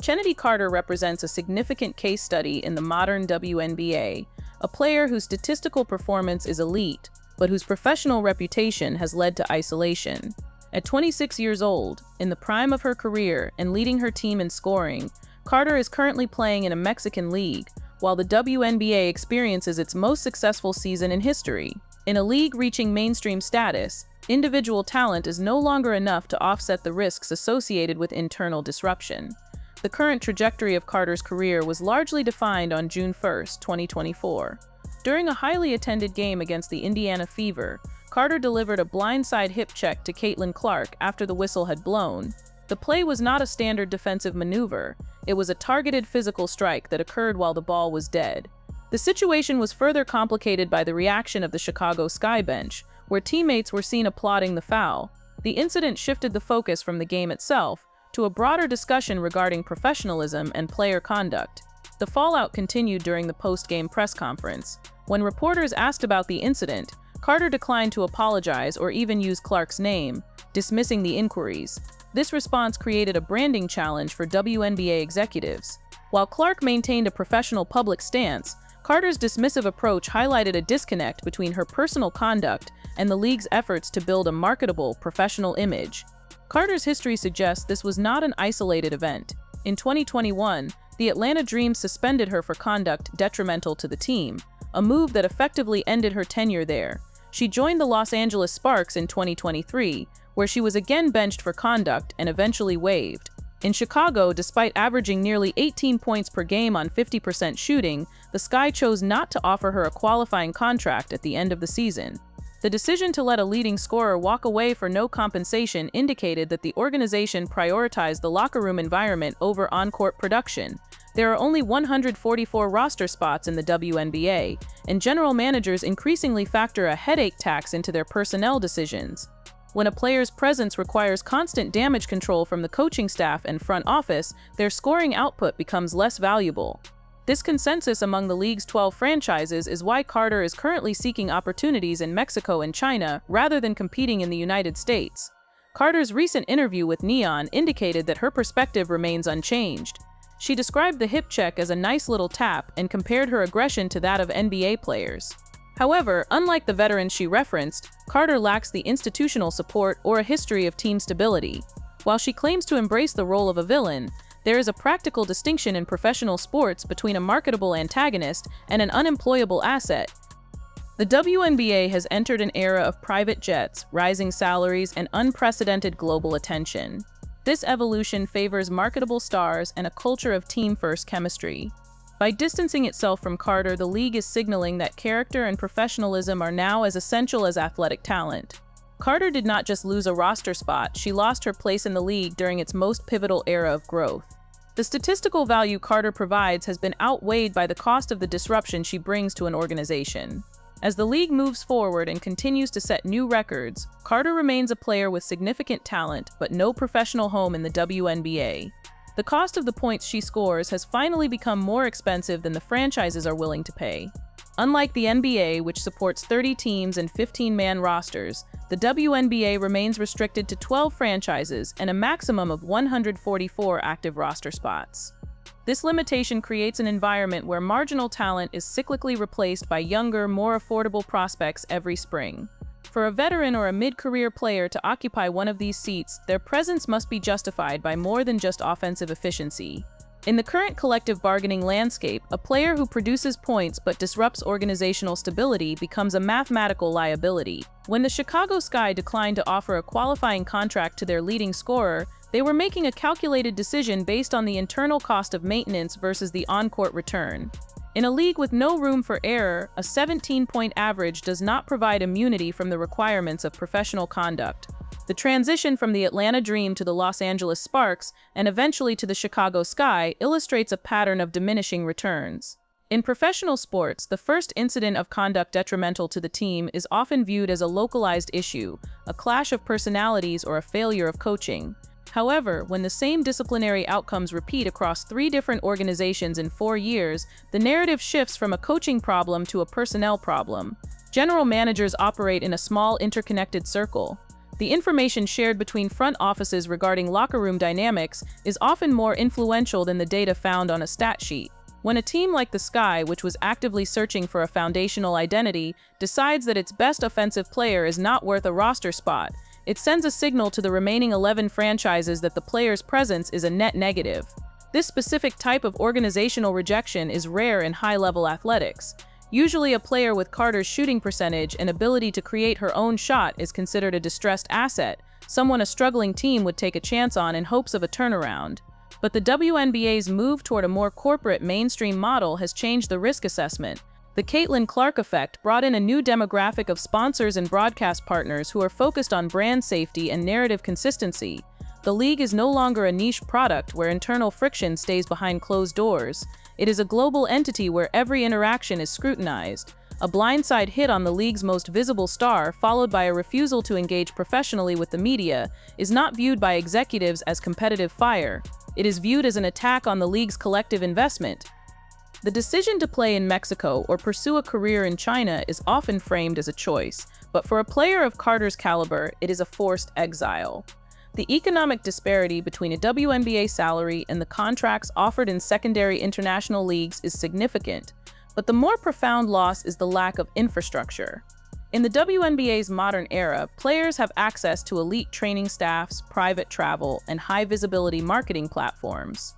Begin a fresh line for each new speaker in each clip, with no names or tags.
Chennedy Carter represents a significant case study in the modern WNBA, a player whose statistical performance is elite, but whose professional reputation has led to isolation. At 26 years old, in the prime of her career and leading her team in scoring, Carter is currently playing in a Mexican league, while the WNBA experiences its most successful season in history. In a league reaching mainstream status, individual talent is no longer enough to offset the risks associated with internal disruption. The current trajectory of Carter's career was largely defined on June 1, 2024. During a highly attended game against the Indiana Fever, Carter delivered a blindside hip check to Caitlin Clark after the whistle had blown. The play was not a standard defensive maneuver, it was a targeted physical strike that occurred while the ball was dead. The situation was further complicated by the reaction of the Chicago Sky bench, where teammates were seen applauding the foul. The incident shifted the focus from the game itself to a broader discussion regarding professionalism and player conduct. The fallout continued during the post-game press conference. When reporters asked about the incident, Carter declined to apologize or even use Clark's name, dismissing the inquiries. This response created a branding challenge for WNBA executives. While Clark maintained a professional public stance, Carter's dismissive approach highlighted a disconnect between her personal conduct and the league's efforts to build a marketable, professional image. Carter's history suggests this was not an isolated event. In 2021, the Atlanta Dream suspended her for conduct detrimental to the team, a move that effectively ended her tenure there. She joined the Los Angeles Sparks in 2023, where she was again benched for conduct and eventually waived. In Chicago, despite averaging nearly 18 points per game on 50% shooting, the Sky chose not to offer her a qualifying contract at the end of the season. The decision to let a leading scorer walk away for no compensation indicated that the organization prioritized the locker room environment over on-court production. There are only 144 roster spots in the WNBA, and general managers increasingly factor a headache tax into their personnel decisions. When a player's presence requires constant damage control from the coaching staff and front office, their scoring output becomes less valuable. This consensus among the league's 12 franchises is why Carter is currently seeking opportunities in Mexico and China rather than competing in the United States. Carter's recent interview with Neon indicated that her perspective remains unchanged. She described the hip check as a nice little tap and compared her aggression to that of NBA players. However, unlike the veterans she referenced, Carter lacks the institutional support or a history of team stability. While she claims to embrace the role of a villain, there is a practical distinction in professional sports between a marketable antagonist and an unemployable asset. The WNBA has entered an era of private jets, rising salaries, and unprecedented global attention. This evolution favors marketable stars and a culture of team-first chemistry. By distancing itself from Carter, the league is signaling that character and professionalism are now as essential as athletic talent. Carter did not just lose a roster spot, she lost her place in the league during its most pivotal era of growth. The statistical value Carter provides has been outweighed by the cost of the disruption she brings to an organization. As the league moves forward and continues to set new records, Carter remains a player with significant talent but no professional home in the WNBA. The cost of the points she scores has finally become more expensive than the franchises are willing to pay. Unlike the NBA, which supports 30 teams and 15-man rosters, the WNBA remains restricted to 12 franchises and a maximum of 144 active roster spots. This limitation creates an environment where marginal talent is cyclically replaced by younger, more affordable prospects every spring. For a veteran or a mid-career player to occupy one of these seats, their presence must be justified by more than just offensive efficiency. In the current collective bargaining landscape, a player who produces points but disrupts organizational stability becomes a mathematical liability. When the Chicago Sky declined to offer a qualifying contract to their leading scorer, they were making a calculated decision based on the internal cost of maintenance versus the on-court return. In a league with no room for error, a 17-point average does not provide immunity from the requirements of professional conduct. The transition from the Atlanta Dream to the Los Angeles Sparks, and eventually to the Chicago Sky, illustrates a pattern of diminishing returns. In professional sports, the first incident of conduct detrimental to the team is often viewed as a localized issue, a clash of personalities, or a failure of coaching. However, when the same disciplinary outcomes repeat across 3 different organizations in 4 years, the narrative shifts from a coaching problem to a personnel problem. General managers operate in a small, interconnected circle. The information shared between front offices regarding locker room dynamics is often more influential than the data found on a stat sheet. When a team like the Sky, which was actively searching for a foundational identity, decides that its best offensive player is not worth a roster spot, it sends a signal to the remaining 11 franchises that the player's presence is a net negative. This specific type of organizational rejection is rare in high-level athletics. Usually a player with Carter's shooting percentage and ability to create her own shot is considered a distressed asset, someone a struggling team would take a chance on in hopes of a turnaround. But the WNBA's move toward a more corporate mainstream model has changed the risk assessment. The Caitlin Clark effect brought in a new demographic of sponsors and broadcast partners who are focused on brand safety and narrative consistency. The league is no longer a niche product where internal friction stays behind closed doors. It is a global entity where every interaction is scrutinized. A blindside hit on the league's most visible star, followed by a refusal to engage professionally with the media, is not viewed by executives as competitive fire. It is viewed as an attack on the league's collective investment. The decision to play in Mexico or pursue a career in China is often framed as a choice, but for a player of Carter's caliber, it is a forced exile. The economic disparity between a WNBA salary and the contracts offered in secondary international leagues is significant, but the more profound loss is the lack of infrastructure. In the WNBA's modern era, players have access to elite training staffs, private travel, and high-visibility marketing platforms.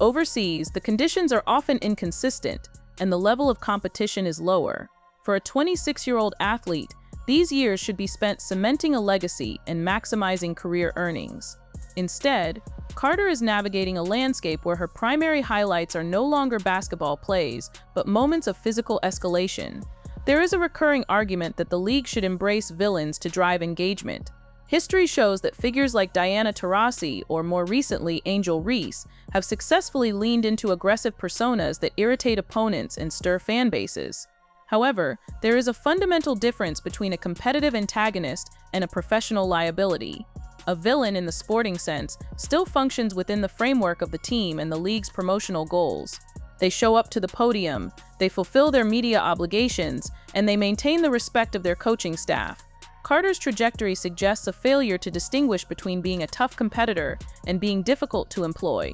Overseas, the conditions are often inconsistent, and the level of competition is lower. For a 26-year-old athlete, these years should be spent cementing a legacy and maximizing career earnings. Instead, Carter is navigating a landscape where her primary highlights are no longer basketball plays, but moments of physical escalation. There is a recurring argument that the league should embrace villains to drive engagement. History shows that figures like Diana Taurasi, or more recently Angel Reese, have successfully leaned into aggressive personas that irritate opponents and stir fan bases. However, there is a fundamental difference between a competitive antagonist and a professional liability. A villain, in the sporting sense, still functions within the framework of the team and the league's promotional goals. They show up to the podium, they fulfill their media obligations, and they maintain the respect of their coaching staff. Carter's trajectory suggests a failure to distinguish between being a tough competitor and being difficult to employ.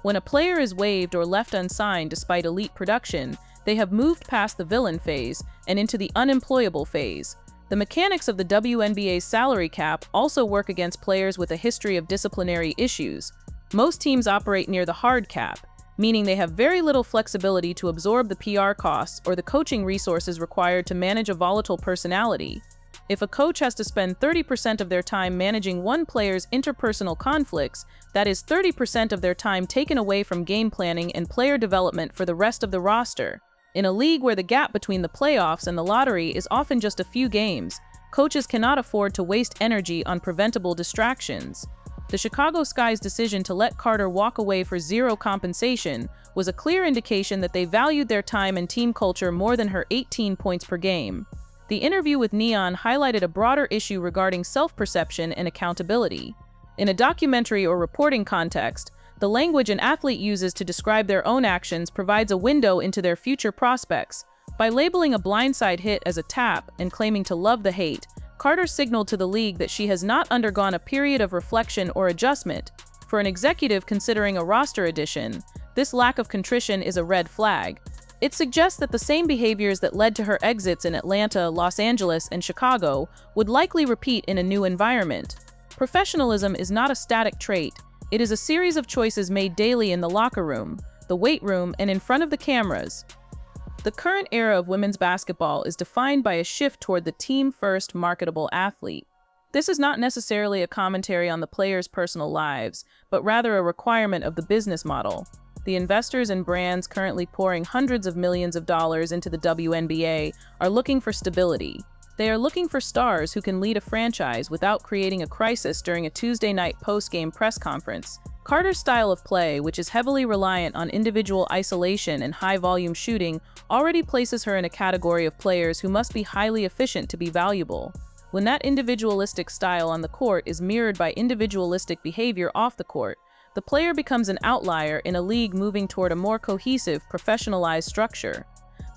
When a player is waived or left unsigned despite elite production, they have moved past the villain phase and into the unemployable phase. The mechanics of the WNBA's salary cap also work against players with a history of disciplinary issues. Most teams operate near the hard cap, meaning they have very little flexibility to absorb the PR costs or the coaching resources required to manage a volatile personality. If a coach has to spend 30% of their time managing one player's interpersonal conflicts, that is 30% of their time taken away from game planning and player development for the rest of the roster. In a league where the gap between the playoffs and the lottery is often just a few games, coaches cannot afford to waste energy on preventable distractions. The Chicago Sky's decision to let Carter walk away for zero compensation was a clear indication that they valued their time and team culture more than her 18 points per game. The interview with Neon highlighted a broader issue regarding self-perception and accountability. In a documentary or reporting context, the language an athlete uses to describe their own actions provides a window into their future prospects. By labeling a blindside hit as a tap and claiming to love the hate, Carter signaled to the league that she has not undergone a period of reflection or adjustment. For an executive considering a roster addition, this lack of contrition is a red flag. It suggests that the same behaviors that led to her exits in Atlanta, Los Angeles, and Chicago would likely repeat in a new environment. Professionalism is not a static trait. It is a series of choices made daily in the locker room, the weight room, and in front of the cameras. The current era of women's basketball is defined by a shift toward the team-first marketable athlete. This is not necessarily a commentary on the players' personal lives, but rather a requirement of the business model. The investors and brands currently pouring hundreds of millions of dollars into the WNBA are looking for stability. They are looking for stars who can lead a franchise without creating a crisis during a Tuesday night post-game press conference. Carter's style of play, which is heavily reliant on individual isolation and high-volume shooting, already places her in a category of players who must be highly efficient to be valuable. When that individualistic style on the court is mirrored by individualistic behavior off the court, the player becomes an outlier in a league moving toward a more cohesive, professionalized structure.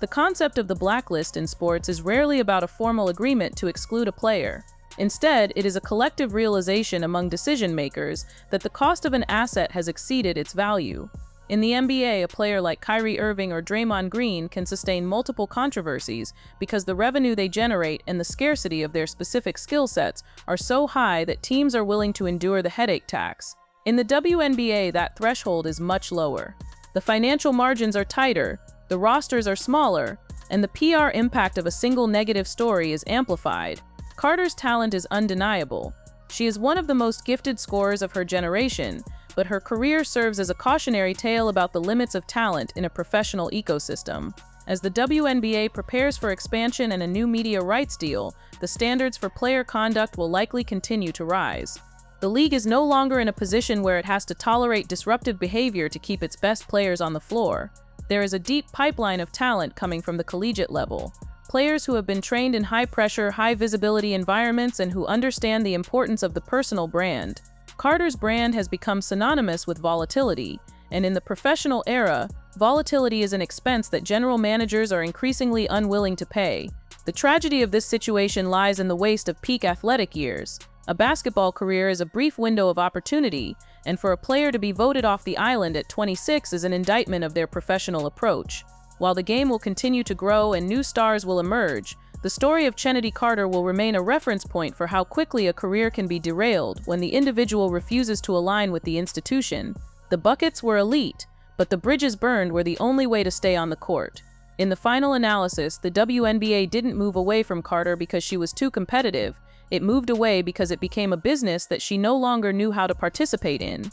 The concept of the blacklist in sports is rarely about a formal agreement to exclude a player. Instead, it is a collective realization among decision-makers that the cost of an asset has exceeded its value. In the NBA, a player like Kyrie Irving or Draymond Green can sustain multiple controversies because the revenue they generate and the scarcity of their specific skill sets are so high that teams are willing to endure the headache tax. In the WNBA, that threshold is much lower. The financial margins are tighter, the rosters are smaller, and the PR impact of a single negative story is amplified. Carter's talent is undeniable. She is one of the most gifted scorers of her generation, but her career serves as a cautionary tale about the limits of talent in a professional ecosystem. As the WNBA prepares for expansion and a new media rights deal, the standards for player conduct will likely continue to rise. The league is no longer in a position where it has to tolerate disruptive behavior to keep its best players on the floor. There is a deep pipeline of talent coming from the collegiate level. Players who have been trained in high-pressure, high-visibility environments and who understand the importance of the personal brand. Carter's brand has become synonymous with volatility, and in the professional era, volatility is an expense that general managers are increasingly unwilling to pay. The tragedy of this situation lies in the waste of peak athletic years. A basketball career is a brief window of opportunity, and for a player to be voted off the island at 26 is an indictment of their professional approach. While the game will continue to grow and new stars will emerge, the story of Chennedy Carter will remain a reference point for how quickly a career can be derailed when the individual refuses to align with the institution. The buckets were elite, but the bridges burned were the only way to stay on the court. In the final analysis, the WNBA didn't move away from Carter because she was too competitive. It moved away because it became a business that she no longer knew how to participate in.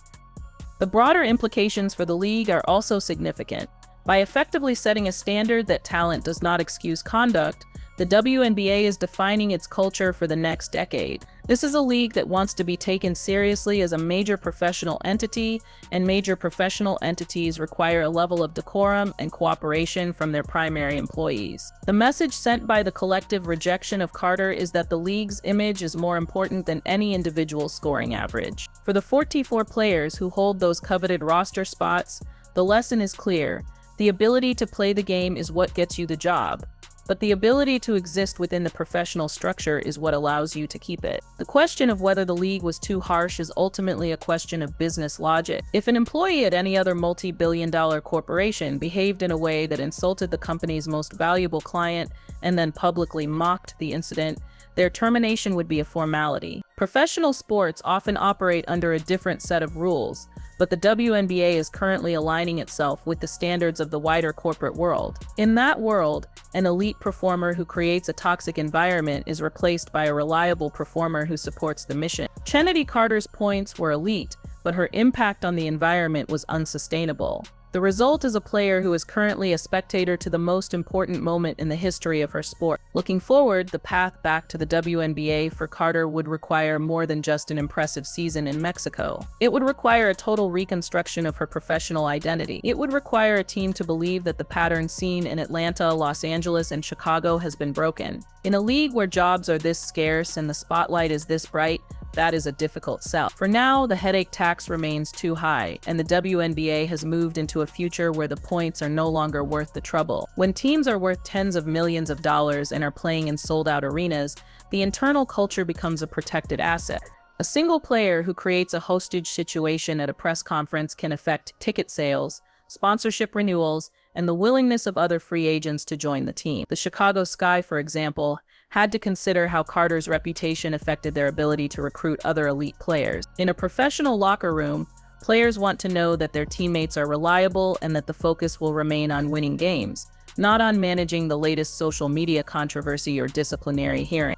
The broader implications for the league are also significant. By effectively setting a standard that talent does not excuse conduct, the WNBA is defining its culture for the next decade. This is a league that wants to be taken seriously as a major professional entity, and major professional entities require a level of decorum and cooperation from their primary employees. The message sent by the collective rejection of Carter is that the league's image is more important than any individual scoring average. For the 44 players who hold those coveted roster spots, the lesson is clear. The ability to play the game is what gets you the job, but the ability to exist within the professional structure is what allows you to keep it. The question of whether the league was too harsh is ultimately a question of business logic. If an employee at any other multi-billion-dollar corporation behaved in a way that insulted the company's most valuable client and then publicly mocked the incident, their termination would be a formality. Professional sports often operate under a different set of rules, but the WNBA is currently aligning itself with the standards of the wider corporate world. In that world, an elite performer who creates a toxic environment is replaced by a reliable performer who supports the mission. Chennedy Carter's points were elite, but her impact on the environment was unsustainable. The result is a player who is currently a spectator to the most important moment in the history of her sport. Looking forward, the path back to the WNBA for Carter would require more than just an impressive season in Mexico. It would require a total reconstruction of her professional identity. It would require a team to believe that the pattern seen in Atlanta, Los Angeles, and Chicago has been broken. In a league where jobs are this scarce and the spotlight is this bright, that is a difficult sell. For now, the headache tax remains too high, and the WNBA has moved into a future where the points are no longer worth the trouble. When teams are worth tens of millions of dollars and are playing in sold-out arenas, the internal culture becomes a protected asset. A single player who creates a hostage situation at a press conference can affect ticket sales, sponsorship renewals, and the willingness of other free agents to join the team. The Chicago Sky, for example, had to consider how Carter's reputation affected their ability to recruit other elite players. In a professional locker room, players want to know that their teammates are reliable and that the focus will remain on winning games, not on managing the latest social media controversy or disciplinary hearing.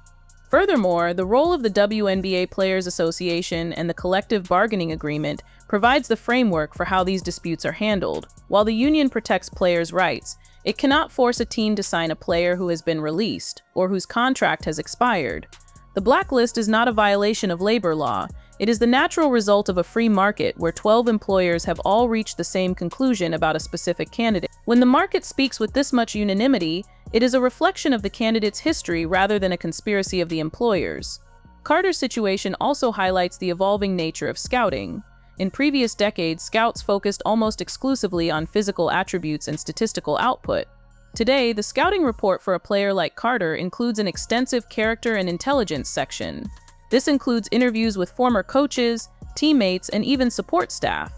Furthermore, the role of the WNBA Players Association and the collective bargaining agreement provides the framework for how these disputes are handled. While the union protects players' rights, it cannot force a team to sign a player who has been released or whose contract has expired. The blacklist is not a violation of labor law. It is the natural result of a free market where 12 employers have all reached the same conclusion about a specific candidate. When the market speaks with this much unanimity, it is a reflection of the candidate's history rather than a conspiracy of the employers. Carter's situation also highlights the evolving nature of scouting. In previous decades, scouts focused almost exclusively on physical attributes and statistical output. Today, the scouting report for a player like Carter includes an extensive character and intelligence section. This includes interviews with former coaches, teammates, and even support staff.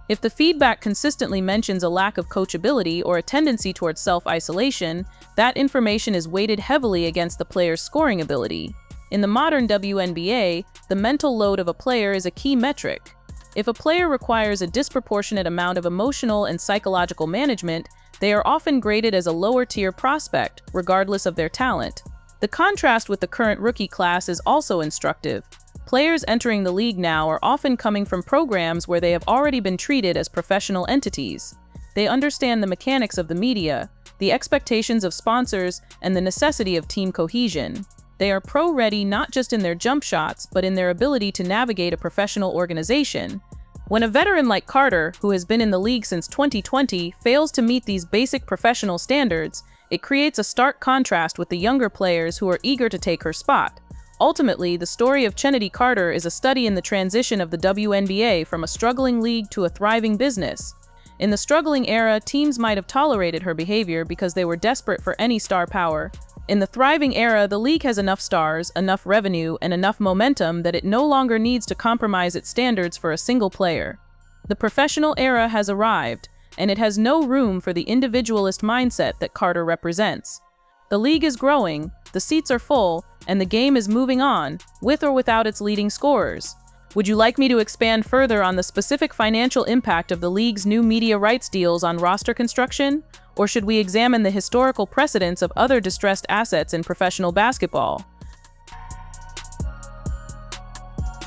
If the feedback consistently mentions a lack of coachability or a tendency towards self-isolation, that information is weighted heavily against the player's scoring ability. In the modern WNBA, the mental load of a player is a key metric. If a player requires a disproportionate amount of emotional and psychological management, they are often graded as a lower-tier prospect, regardless of their talent. The contrast with the current rookie class is also instructive. Players entering the league now are often coming from programs where they have already been treated as professional entities. They understand the mechanics of the media, the expectations of sponsors, and the necessity of team cohesion. They are pro-ready not just in their jump shots, but in their ability to navigate a professional organization. When a veteran like Carter, who has been in the league since 2020, fails to meet these basic professional standards, it creates a stark contrast with the younger players who are eager to take her spot. Ultimately, the story of Chennedy Carter is a study in the transition of the WNBA from a struggling league to a thriving business. In the struggling era, teams might have tolerated her behavior because they were desperate for any star power. In the thriving era, the league has enough stars, enough revenue, and enough momentum that it no longer needs to compromise its standards for a single player. The professional era has arrived, and it has no room for the individualist mindset that Carter represents. The league is growing, the seats are full, and the game is moving on, with or without its leading scorers. Would you like me to expand further on the specific financial impact of the league's new media rights deals on roster construction? Or should we examine the historical precedents of other distressed assets in professional basketball?